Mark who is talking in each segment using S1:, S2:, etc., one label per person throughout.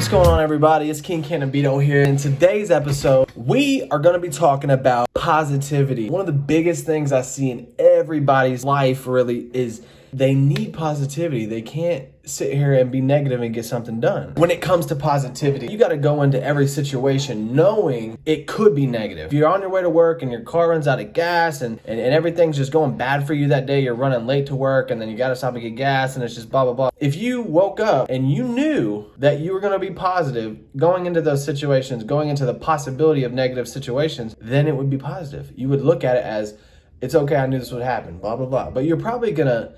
S1: What's going on, everybody? It's King Cannabito here. In today's episode, we are going to be talking about positivity. One of the biggest things I see in everybody's life really is they need positivity. They can't sit here and be negative and get something done. When it comes to positivity, you got to go into every situation knowing it could be negative. If you're on your way to work and your car runs out of gas and everything's just going bad for you that day, you're running late to work and then you got to stop and get gas and it's just blah, blah, blah. If you woke up and you knew that you were going to be positive going into those situations, going into the possibility of negative situations, then it would be positive. You would look at it as, it's okay, I knew this would happen, blah, blah, blah. But you're probably going to,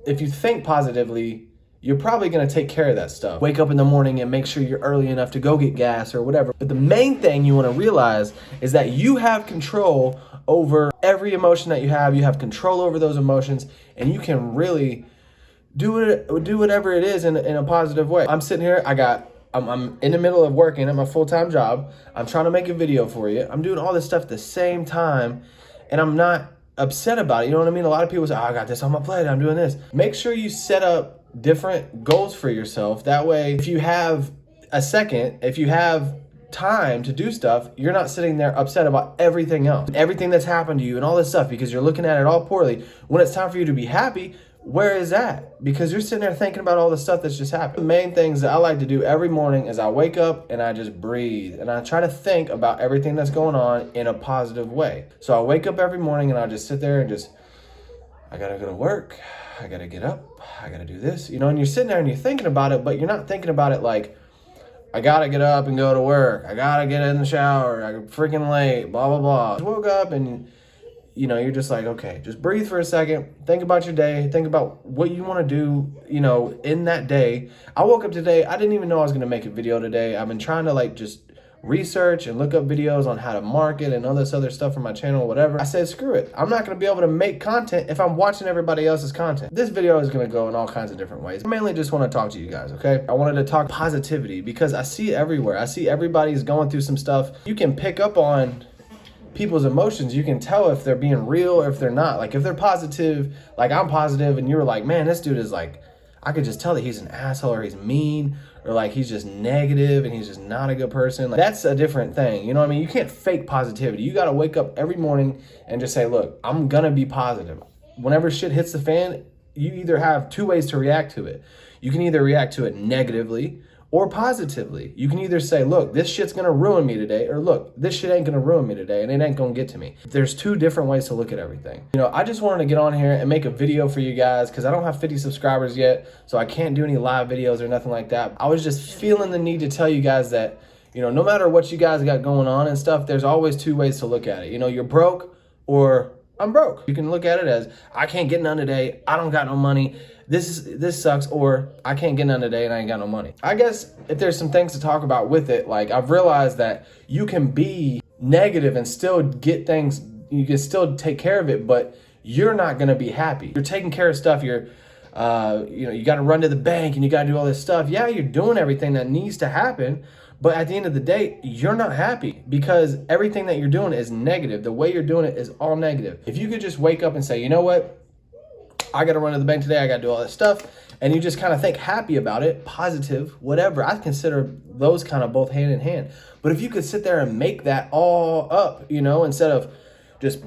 S1: if you think positively, you're probably going to take care of that stuff. Wake up in the morning and make sure you're early enough to go get gas or whatever. But the main thing you want to realize is that you have control over every emotion that you have. You have control over those emotions, and you can really do whatever it is in a positive way. I'm sitting here, I'm in the middle of working at my full-time job. I'm trying to make a video for you. I'm doing all this stuff at the same time, and I'm not upset about it. You know what I mean? A lot of people say, oh, I got this on my plate, I'm doing this. Make sure you set up different goals for yourself. That way, if you have a second, if you have time to do stuff, you're not sitting there upset about everything else, everything that's happened to you and all this stuff because you're looking at it all poorly. When it's time for you to be happy, where is that? Because you're sitting there thinking about all the stuff that's just happened. The main things that I like to do every morning is I wake up and I just breathe and I try to think about everything that's going on in a positive way. So I wake up every morning and I just sit there and just, I gotta go to work, I gotta get up, I gotta do this, you know, and you're sitting there and you're thinking about it, but you're not thinking about it like, I gotta get up and go to work, I gotta get in the shower, I'm freaking late, blah, blah, blah. I woke up and you know, you're just like, okay, just breathe for a second. Think about your day. Think about what you want to do, you know, in that day. I woke up today. I didn't even know I was going to make a video today. I've been trying to like just research and look up videos on how to market and all this other stuff for my channel or whatever. I said, screw it. I'm not going to be able to make content if I'm watching everybody else's content. This video is going to go in all kinds of different ways. I mainly just want to talk to you guys, okay? I wanted to talk positivity because I see it everywhere. I see everybody's going through some stuff. You can pick up on people's emotions. You can tell if they're being real or if they're not. Like if they're positive, like I'm positive and you were like, man, this dude is like, I could just tell that he's an asshole or he's mean or like he's just negative and he's just not a good person. Like, that's a different thing. You know what I mean? You can't fake positivity. You got to wake up every morning and just say, look, I'm going to be positive. Whenever shit hits the fan, you either have two ways to react to it. You can either react to it negatively or positively. You can either say, look, this shit's gonna ruin me today, or look, this shit ain't gonna ruin me today and it ain't gonna get to me. There's two different ways to look at everything. You know, I just wanted to get on here and make a video for you guys because I don't have 50 subscribers yet, so I can't do any live videos or nothing like that. I was just feeling the need to tell you guys that, you know, no matter what you guys got going on and stuff, there's always two ways to look at it. You know, you're broke or I'm broke. You can look at it as, I can't get none today, I don't got no money, this sucks, or I can't get none today and I ain't got no money. I guess if there's some things to talk about with it, like I've realized that you can be negative and still get things, you can still take care of it, but you're not gonna be happy. You're taking care of stuff, you're, you know, you gotta run to the bank and you gotta do all this stuff. Yeah, you're doing everything that needs to happen, but at the end of the day, you're not happy because everything that you're doing is negative. The way you're doing it is all negative. If you could just wake up and say, you know what? I got to run to the bank today. I got to do all this stuff. And you just kind of think happy about it, positive, whatever. I consider those kind of both hand in hand. But if you could sit there and make that all up, you know, instead of just,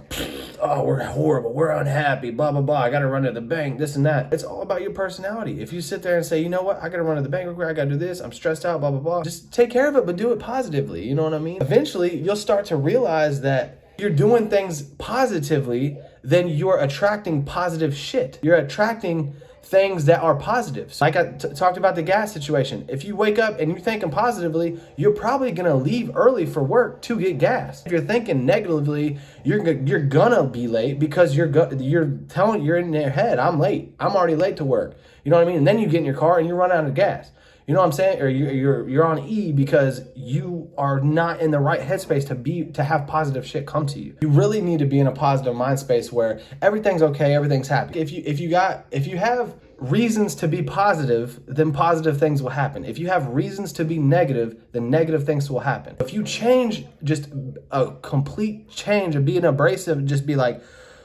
S1: oh, we're horrible, we're unhappy, blah, blah, blah, I got to run to the bank, this and that. It's all about your personality. If you sit there and say, you know what, I got to run to the bank real quick, I got to do this, I'm stressed out, blah, blah, blah. Just take care of it, but do it positively. You know what I mean? Eventually, you'll start to realize that you're doing things positively, then you're attracting positive shit. You're attracting things that are positive. So like I talked about the gas situation. If you wake up and you're thinking positively, you're probably gonna leave early for work to get gas. If you're thinking negatively, you're gonna be late because you're in your head, I'm late. I'm already late to work. You know what I mean? And then you get in your car and you run out of gas. You know what I'm saying? Or you're on E because you are not in the right headspace to have positive shit come to you. You really need to be in a positive mind space where everything's okay, everything's happy. If you have reasons to be positive, then positive things will happen. If you have reasons to be negative, then negative things will happen. If you change, just a complete change of being abrasive, just be like,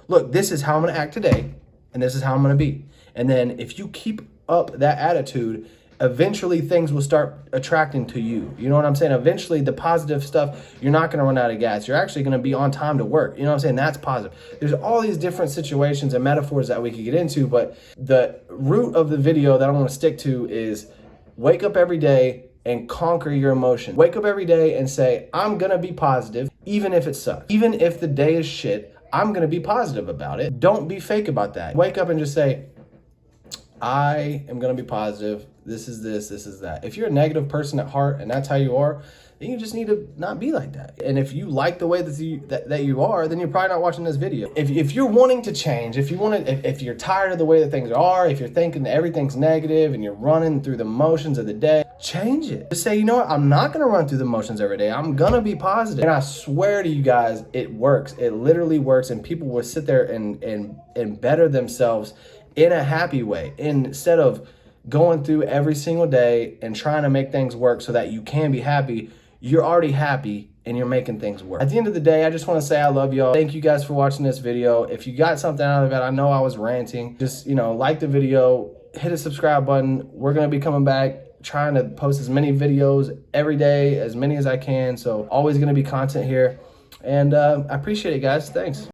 S1: look, this is how I'm gonna act today, and this is how I'm gonna be. And then if you keep up that attitude, eventually things will start attracting to you. You know what I'm saying? Eventually the positive stuff, you're not going to run out of gas. You're actually going to be on time to work. You know what I'm saying? That's positive. There's all these different situations and metaphors that we could get into, but the root of the video that I want to stick to is wake up every day and conquer your emotions. Wake up every day and say, I'm going to be positive, even if it sucks. Even if the day is shit, I'm going to be positive about it. Don't be fake about that. Wake up and just say, I am going to be positive. This is this is that. If you're a negative person at heart and that's how you are, then you just need to not be like that. And if you like the way that you are, then you're probably not watching this video. If you're wanting to change, if you're tired of the way that things are, if you're thinking that everything's negative and you're running through the motions of the day, change it. Just say, you know what? I'm not going to run through the motions every day. I'm going to be positive. And I swear to you guys, it works. It literally works. And people will sit there and better themselves in a happy way, instead of going through every single day and trying to make things work so that you can be happy. You're already happy and you're making things work. At the end of the day, I just want to say I love y'all. Thank you guys for watching this video. If you got something out of it, I know I was ranting. Just, like the video, hit a subscribe button. We're going to be coming back, trying to post as many videos every day, as many as I can. So always going to be content here. And I appreciate it, guys. Thanks.